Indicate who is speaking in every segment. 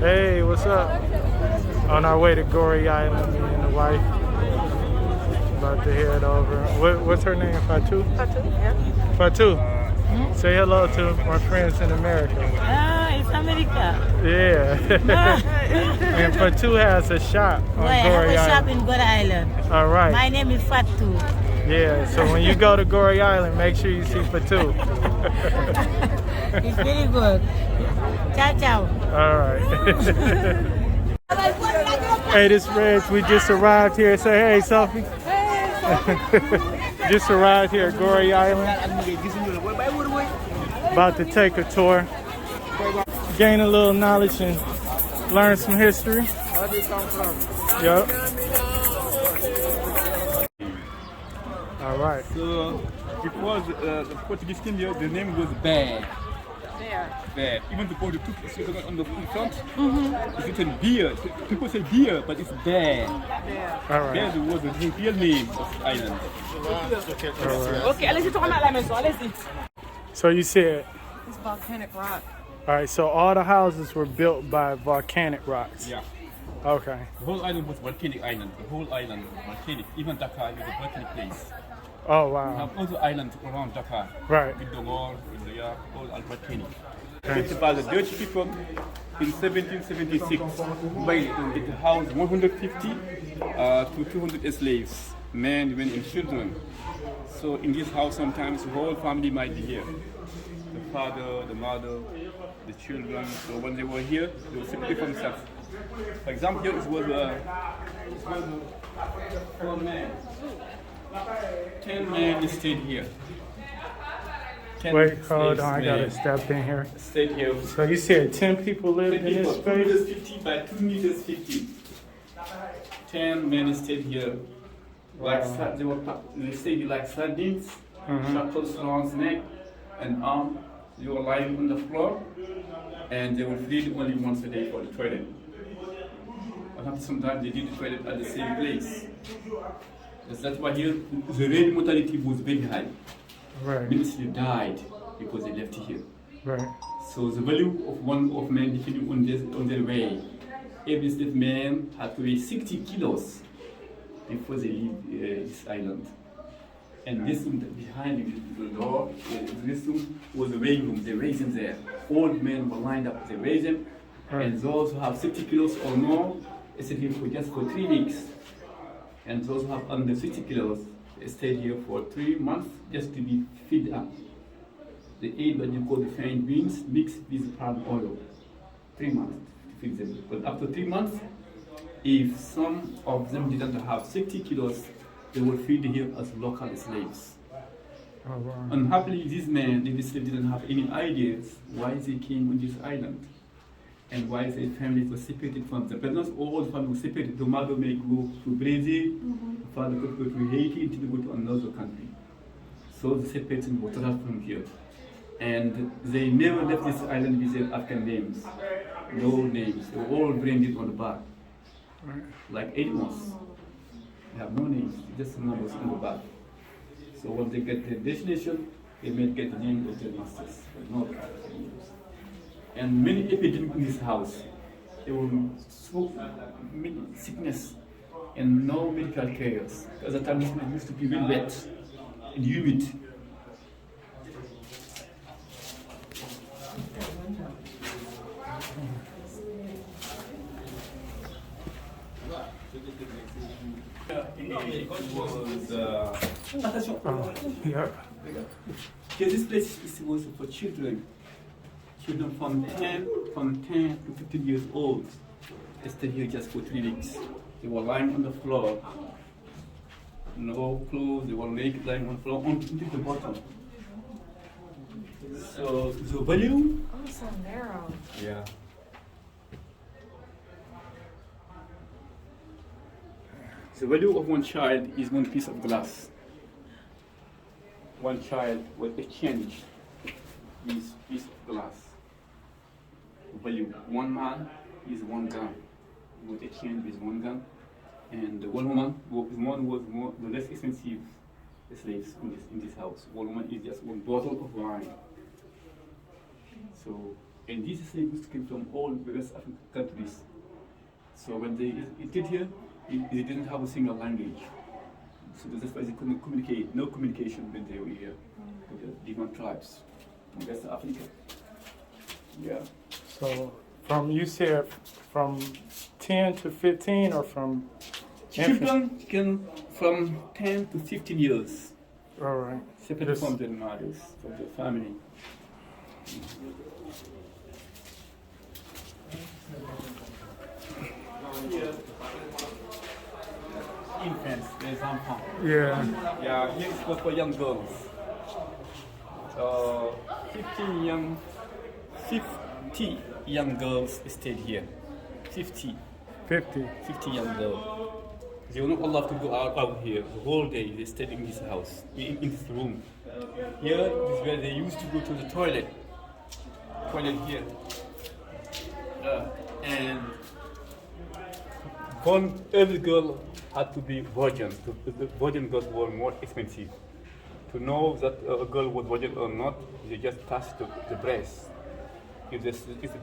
Speaker 1: Hey, what's up? On our way to Goree Island, me and the wife. About to head over. What's her name? Fatu?
Speaker 2: Fatu, yeah.
Speaker 1: Fatu. Say hello to my friends in America.
Speaker 2: Ah, it's America.
Speaker 1: Yeah. And Fatu has a shop on
Speaker 2: I
Speaker 1: Goree
Speaker 2: have a shop
Speaker 1: Island.
Speaker 2: in Goree Island.
Speaker 1: All right.
Speaker 2: My name is Fatu.
Speaker 1: Yeah, so when you go to Goree Island, make sure you see Fatu.
Speaker 2: It's very good. Ciao, ciao.
Speaker 1: All right. Hey, this Reg. We just arrived here. Say hey, Sophie. Just arrived here at Goree Island. About to take a tour. Gain a little knowledge and learn some history.
Speaker 3: Where do you come from?
Speaker 1: Yep. All right.
Speaker 4: So before the Portuguese came here, the name was Bear. Bear. Even the board took it on the front. It's written beer. People say beer, but it's Bear.
Speaker 1: All right.
Speaker 4: Bear was the real name of the island.
Speaker 2: Okay, allez-y, tourne à la maison, allez-y.
Speaker 1: So you said,
Speaker 3: It's volcanic rock.
Speaker 1: all right, so all the houses were built by volcanic rocks.
Speaker 4: Yeah.
Speaker 1: Okay.
Speaker 4: The whole island was volcanic island. The whole island was volcanic. Even Dakar is a volcanic place.
Speaker 1: Oh,
Speaker 4: We
Speaker 1: wow.
Speaker 4: have other islands around Dakar.
Speaker 1: Right.
Speaker 4: With the wall, with the all are volcanic. Built by the Dutch people in 1776 by the house 150 to 200 slaves, men, women, and children. So in this house, sometimes the whole family might be here. The father, the mother, the children. So when they were here, they were separated from themselves. For example, here it was 4 men. 10 men stayed here. 10
Speaker 1: Wait, hold
Speaker 4: slaves,
Speaker 1: on. I got to
Speaker 4: men,
Speaker 1: step in here.
Speaker 4: stayed here.
Speaker 1: So you said 10 people lived
Speaker 4: 10
Speaker 1: in
Speaker 4: people,
Speaker 1: this
Speaker 4: 2 meters
Speaker 1: space?
Speaker 4: 50 by 2 meters 50. 10 men stayed here. Like they stayed here like sardines, shackles around his neck and arm. They were lying on the floor, and they would feed only once a day for the toilet. But sometimes they did the toilet at the same place. That's why here the rate mortality was very high.
Speaker 1: Right,
Speaker 4: Many died because they left here.
Speaker 1: right.
Speaker 4: So the value of one of men depending on their weight. Every slave man had to weigh 60 kilos before they leave this island. And this room behind the door, this room was the weighing room. They raised them there. Old men were lined up. They raised them, and those who have 60 kilos or more, they stayed here for just 3 weeks. And those who have under 60 kilos, they stayed here for 3 months just to be fed up. They ate what you call the fine beans mixed with palm oil. 3 months to feed them. But after 3 months, if some of them didn't have 60 kilos, they were feed here as local slaves.
Speaker 1: Oh, wow.
Speaker 4: Unhappily, these men, these slaves didn't have any ideas why they came on this island and why their families were separated from them. But not all the families were separated. The mother may go to Brazil, the father could go to Haiti until they go to another country. So the separation was total from here. And they never left this island with their African names. No names. They were all branded on the back. Like animals. They have no names, just numbers on the back. So when they get their destination, they may get the name of their masters, but not African names. And many epidemics in this house. There were so many sickness and no medical cares. Because the time this used to be very wet and humid.
Speaker 1: Yeah.
Speaker 4: This place was for children. Children from 10 to 15 years old. They stayed here just for 3 weeks. They were lying on the floor. No clothes, they were naked lying on the floor until the bottom. So the value.
Speaker 3: Oh, so narrow.
Speaker 4: Yeah. The value of one child is one piece of glass. One child will exchange this piece of glass. Value. One man is 1 gun. Would exchange with 1 gun. And one woman was more the less expensive slaves in this house. One woman is just 1 bottle of wine. So And these slaves came from all the West African countries. So when they entered here, they didn't have a single language. So that's why they couldn't communicate, no communication when they were here with the different tribes in West Africa. Yeah.
Speaker 1: So you said from 10 to 15 or from
Speaker 4: Children can from 10 to 15 years,
Speaker 1: all right.
Speaker 4: separated from their mothers, from their family. Infants, les enfants.
Speaker 1: Yeah.
Speaker 4: Yeah, here is for young girls. 50 young girls stayed here. 50 young girls. They were not allowed to go out here the whole day. They stayed in this house, in this room. Here is where they used to go to the toilet. Toilet here. And every girl had to be virgin. The virgin girls were more expensive. To know that a girl was virgin or not, they just touched the breast. If the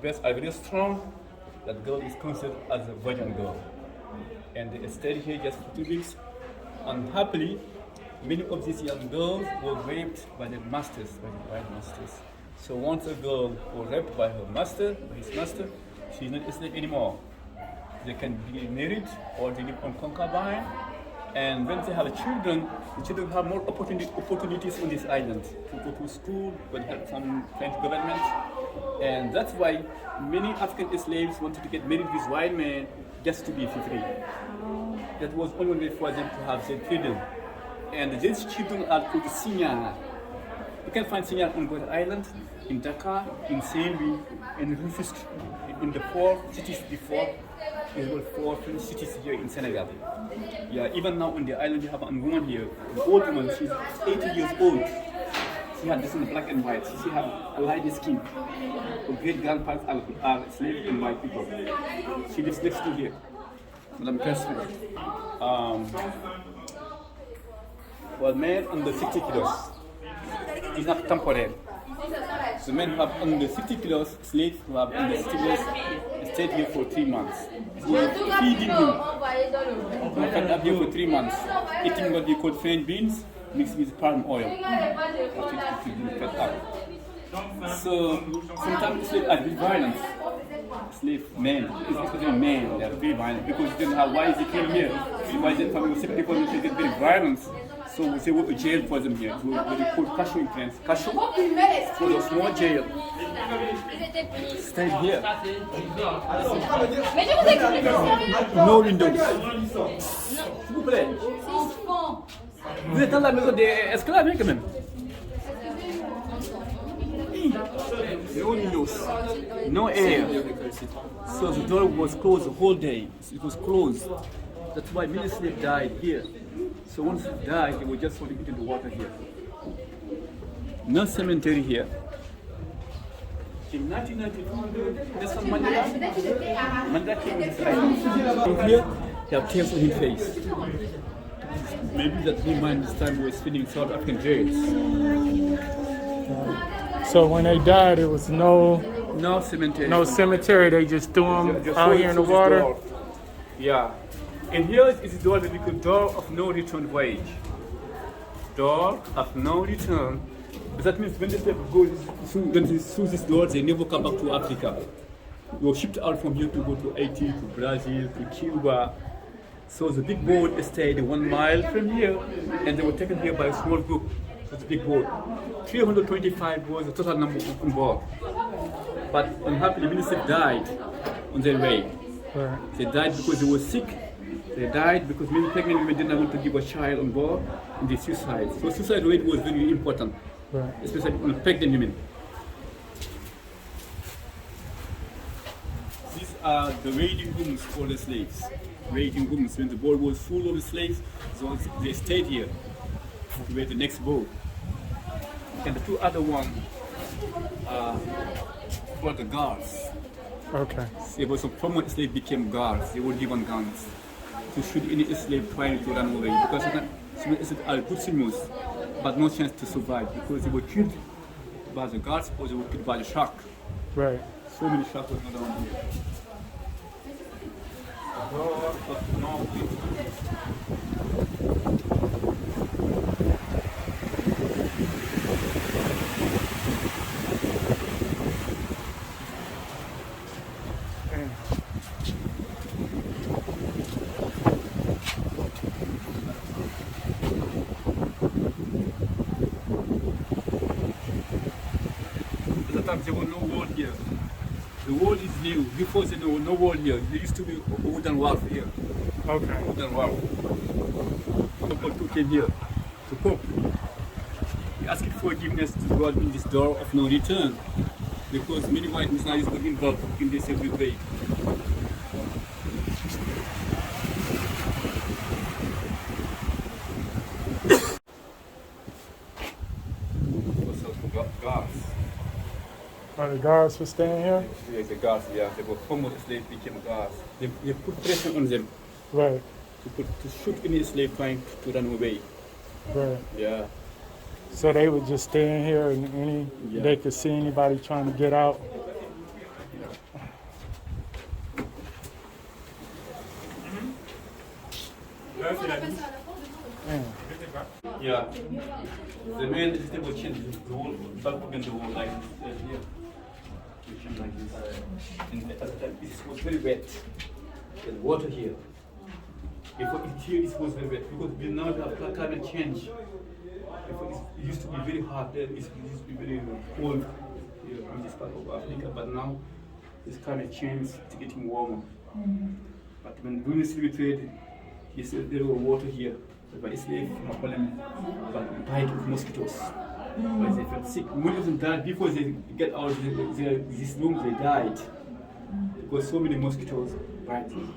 Speaker 4: breasts are very strong, that girl is considered as a virgin girl. And they stayed here just for 2 weeks. Unhappily, many of these young girls were raped by their masters, by the white masters. So once a girl was raped by her master, by his master, she's not a slave anymore. They can be married or they live on concubine. And when they have children, the children have more opportunities on this island to go to school with help from French government. And that's why many African slaves wanted to get married with white men just to be free. That was only way for them to have their freedom. And these children are called Signal. You can find Signal on Goree Island, in Dakar, in Saint-Louis, in Rufisque, in the 4 cities before. There were 4 French cities here in Senegal. Yeah, even now on the island you have a woman here, an old woman, she's 80 years old. She had this in black and white. She had a light skin. Her great grandparents are slave and white people. She lives next to here. Madame Perryman. For men under 60 kilos, it's not temporary. The men who have under 60 kilos, slaves who have under 60 kilos, stayed here for 3 months. We are feeding him. We fed up here for 3 months, eating what we call French beans mixed with palm oil. So sometimes slaves are very violent. Slave men, especially men, they are very violent because they didn't have why they came here. Why their family was separated from them, they get very violent. So they were a jail for them here. What they call kashu in France. Kashu for a small jail. Stay here. No windows. S'il vous plaît. Vous êtes dans la maison des esclaves, hein, quand même. No windows, no air. So the door was closed the whole day. It was closed. That's why many slaves died here. So once they died, they were just falling into the water here. No cemetery here. In 1992, there's some Mandela. Mandela came to this island. Here, they have tears on his face. Maybe that reminds the time we were spending South African jails.
Speaker 1: So when they died, there was no
Speaker 4: cemetery.
Speaker 1: No cemetery. They just threw them out here in the water.
Speaker 4: Door. Yeah. And here is the door that we call door of no return voyage. Door of no return. But that means when they go through this door, they never come back to Africa. They were shipped out from here to go to Haiti, to Brazil, to Cuba. So the big boat stayed 1 mile from here, and they were taken here by a small group. So the big boat. 325 was the total number on board. But unhappily, many slaves died on their way.
Speaker 1: Right.
Speaker 4: They died because they were sick. They died because many pregnant women didn't want to give a child on board, and they suicide. So suicide rate was very important,
Speaker 1: Right.
Speaker 4: especially on pregnant women. These are the waiting rooms for the slaves. Waiting rooms. When the boat was full of slaves, so they stayed here to wait the next boat. And the 2 other ones are for the guards.
Speaker 1: Okay.
Speaker 4: There was some former slaves became guards. They were given guns to shoot any slave trying to run away because some slaves are good swimmers, but no chance to survive because they were killed by the guards or they were killed by the shark.
Speaker 1: Right.
Speaker 4: So many shops are down here. Oh, but no,
Speaker 1: Damn.
Speaker 4: at the time there was no wall here. The wall is new. Before there was no wall here. There used to be a wooden wall here.
Speaker 1: Okay.
Speaker 4: Wooden wall. People came here to cook. He asked for forgiveness to God in this door of no return. Because many white missionaries were involved in this every day. Also guards.
Speaker 1: Are the guards for staying here?
Speaker 4: Yeah, the guards, yeah. They were former slaves became guards. They put pressure on them
Speaker 1: Right.
Speaker 4: to shoot any slave trying to run away.
Speaker 1: Right.
Speaker 4: Yeah.
Speaker 1: So they would just stay in here and
Speaker 4: Yeah.
Speaker 1: they could see anybody trying to get out. Damn.
Speaker 4: Yeah. The main is they will change the wall, back against the wall like here. You change like this. And at the time it was very wet. There's water here. Before here it was very wet because we now have climate change. Before it used to be very hot there, it used to be very cold here in this part of Africa, but now this climate change is getting warmer. But when women slave trade, he said there was water here. But slave but died of mosquitoes. But they felt sick. Many of them died before they get out of this room. They died because so many mosquitoes bite them.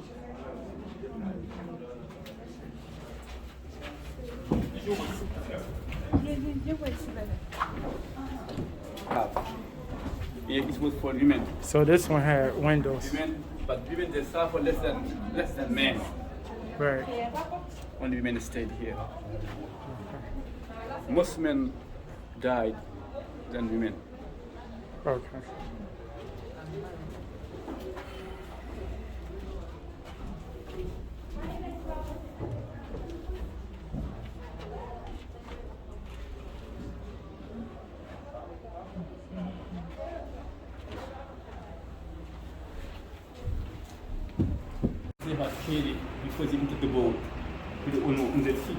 Speaker 4: Yeah, it was for women.
Speaker 1: So this one had windows.
Speaker 4: Women, but women they suffer less than men.
Speaker 1: Right.
Speaker 4: Only women stayed here. Most men died than women.
Speaker 1: Okay.
Speaker 4: They had carried before they entered the boat with on their feet.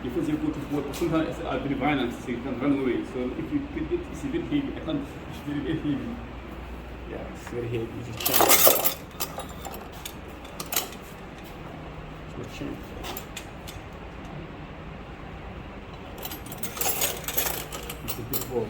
Speaker 4: Before they go to boat, sometimes it's very violent, so you can run away. So if you pick it, it's very heavy. I can't, it's very heavy. Yeah, it's very heavy. You just check. So check. It's a big boat.